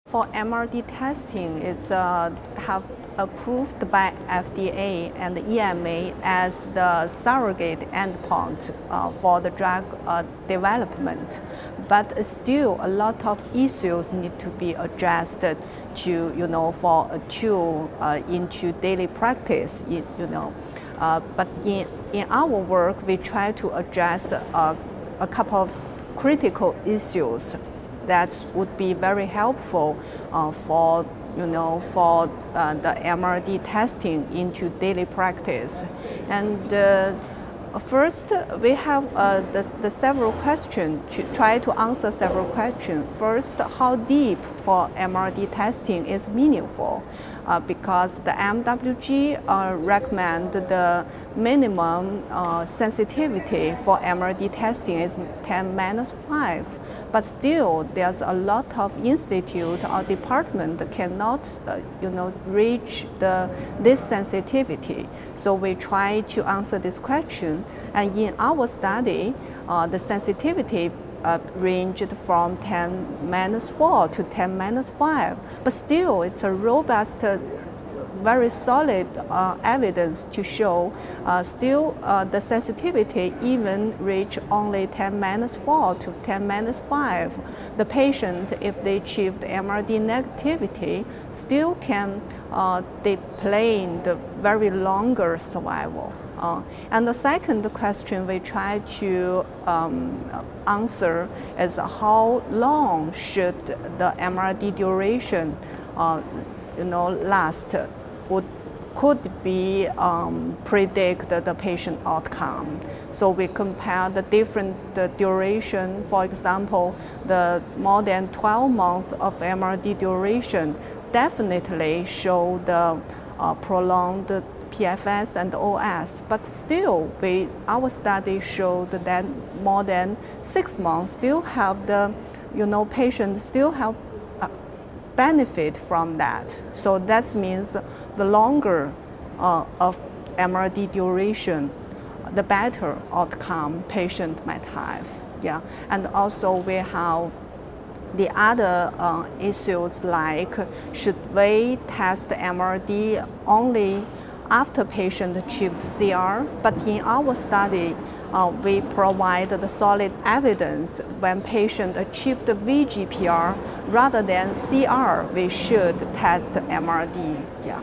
For MRD testing, it's have approved by FDA and EMA as the surrogate endpoint for the drug development. But still, a lot of issues need to be addressed to, for a tool into daily practice, But in our work, we try to address a couple of critical issues that would be very helpful for the MRD testing into daily practice. And first, we have the several questions, to try to answer several questions. First, how deep for MRD testing is meaningful? Because the MWG recommend the minimum sensitivity for MRD testing is 10⁻⁵. But still, there's a lot of institute or department that cannot, reach this sensitivity. So we try to answer this question. And in our study, the sensitivity ranged from 10⁻⁴ to 10⁻⁵. But still, it's a robust, very solid evidence to show still the sensitivity even reach only 10⁻⁴ to 10⁻⁵. The patient, if they achieved MRD negativity, still can display the very longer survival. And the second question we try to answer is how long should the MRD duration last? Could be predict the patient outcome. So we compare the different duration. For example, the more than 12 months of MRD duration definitely show the prolonged PFS and OS, but still, our study showed that more than 6 months still have the, patients still have benefit from that. So that means the longer of MRD duration, the better outcome patient might have. Yeah, and also we have the other issues like should we test MRD only after patient achieved CR, but in our study, we provide the solid evidence when patient achieved VGPR rather than CR, we should test MRD. Yeah.